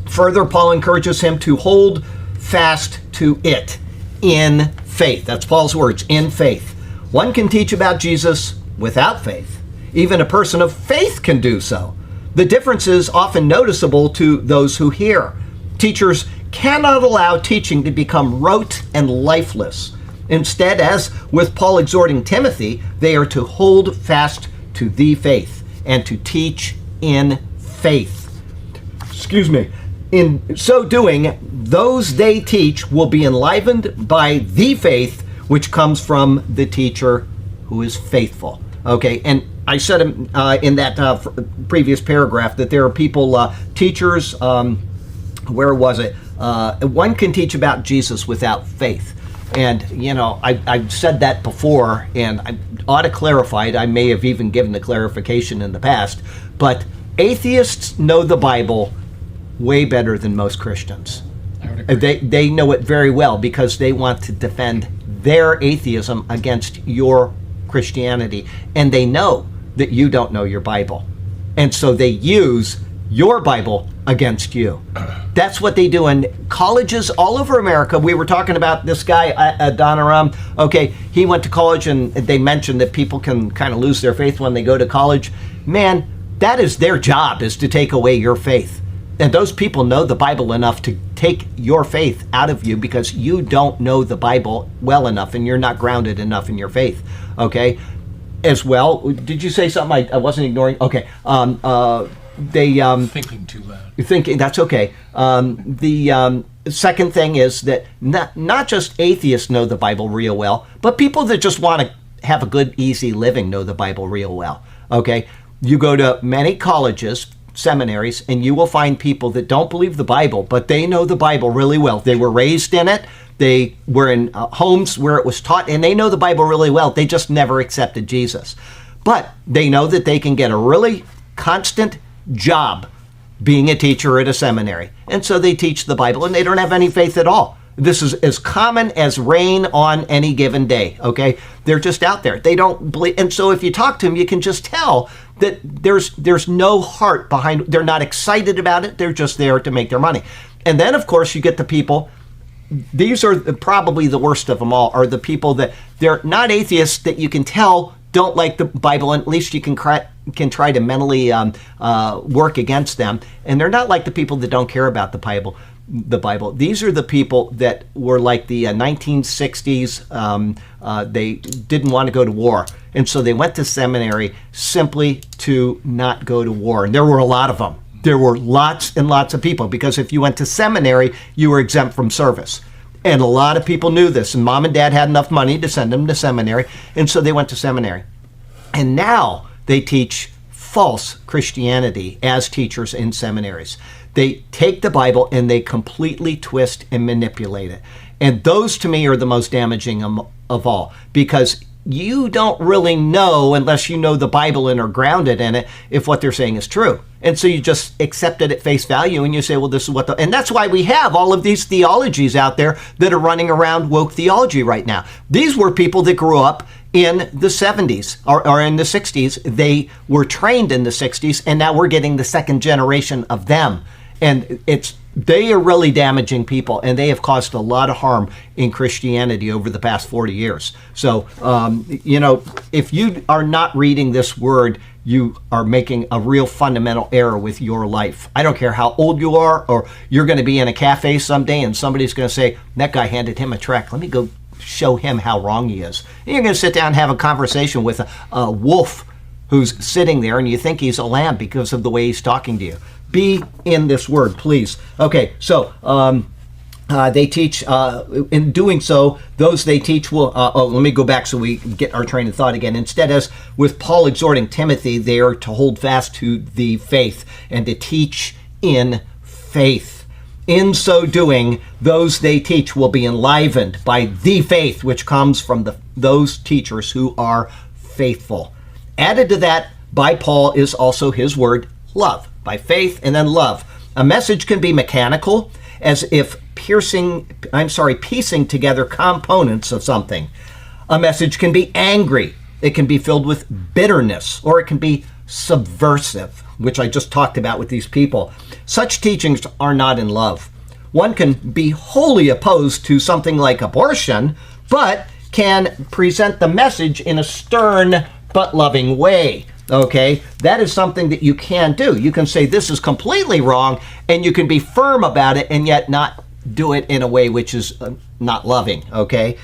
Further, Paul encourages him to hold fast to it in faith. That's Paul's words, in faith. One can teach about Jesus without faith. Even a person of faith can do so. The difference is often noticeable to those who hear. Teachers cannot allow teaching to become rote and lifeless. Instead, as with Paul exhorting Timothy, they are to hold fast to the faith and to teach in faith. Excuse me. In so doing, those they teach will be enlivened by the faith which comes from the teacher who is faithful. Okay, and I said in that previous paragraph that there are people, teachers, where was it? One can teach about Jesus without faith. And, you know, I've said that before, and I ought to clarify it. I may have even given the clarification in the past, but atheists know the Bible way better than most Christians. They know it very well because they want to defend their atheism against your Christianity, and they know that you don't know your Bible, and so they use your Bible against you. That's what they do in colleges all over America. We were talking about this guy, Adoniram. Okay, he went to college, and they mentioned that people can kind of lose their faith when they go to college. Man, that is their job, is to take away your faith. And those people know the Bible enough to take your faith out of you because you don't know the Bible well enough and you're not grounded enough in your faith. Okay? As well, did you say something I wasn't ignoring? Okay. Thinking too loud. Thinking, that's okay. The second thing is that not just atheists know the Bible real well, but people that just want to have a good, easy living know the Bible real well. Okay? You go to many colleges, seminaries, and you will find people that don't believe the Bible, but they know the Bible really well. They were raised in it. They were in homes where it was taught, and they know the Bible really well. They just never accepted Jesus. But they know that they can get a really constant job being a teacher at a seminary. And so they teach the Bible, and they don't have any faith at all. This is as common as rain on any given day, okay? They're just out there. They don't believe. And so if you talk to them, you can just tell that there's no heart behind. They're not excited about it. They're just there to make their money. And then, of course, you get the people, these are probably the worst of them all, are the people that they're not atheists that you can tell don't like the Bible, and at least you can try to mentally work against them. And they're not like the people that don't care about the Bible. These are the people that were like the 1960s. They didn't want to go to war, and so they went to seminary simply to not go to war. And there were a lot of them. There were lots and lots of people, because if you went to seminary, you were exempt from service. And a lot of people knew this, and mom and dad had enough money to send them to seminary, and so they went to seminary. And now they teach false Christianity as teachers in seminaries. They take the Bible and they completely twist and manipulate it. And those, to me, are the most damaging of all, because you don't really know, unless you know the Bible and are grounded in it, if what they're saying is true. And so you just accept it at face value, and you say, well, this is what and that's why we have all of these theologies out there that are running around woke theology right now. These were people that grew up in the 70s or in the 60s. They were trained in the 60s, and now we're getting the second generation of them. And they are really damaging people, and they have caused a lot of harm in Christianity over the past 40 years. So, if you are not reading this word, you are making a real fundamental error with your life. I don't care how old you are, or you're going to be in a cafe someday and somebody's going to say, that guy handed him a tract. Let me go show him how wrong he is. And you're going to sit down and have a conversation with a wolf who's sitting there, and you think he's a lamb because of the way he's talking to you. Be in this word, please. Okay, so they teach, in doing so, those they teach will, let me go back so we get our train of thought again. Instead, as with Paul exhorting Timothy, they are to hold fast to the faith and to teach in faith. In so doing, those they teach will be enlivened by the faith which comes from those teachers who are faithful. Added to that by Paul is also his word, love. By faith and then love. A message can be mechanical, as if piecing together components of something. A message can be angry, It can be filled with bitterness, or it can be subversive, which I just talked about with these people. Such teachings are not in love. One can be wholly opposed to something like abortion, but can present the message in a stern but loving way. Okay, that is something that you can do. You can say this is completely wrong, and you can be firm about it, and yet not do it in a way which is not loving. Okay.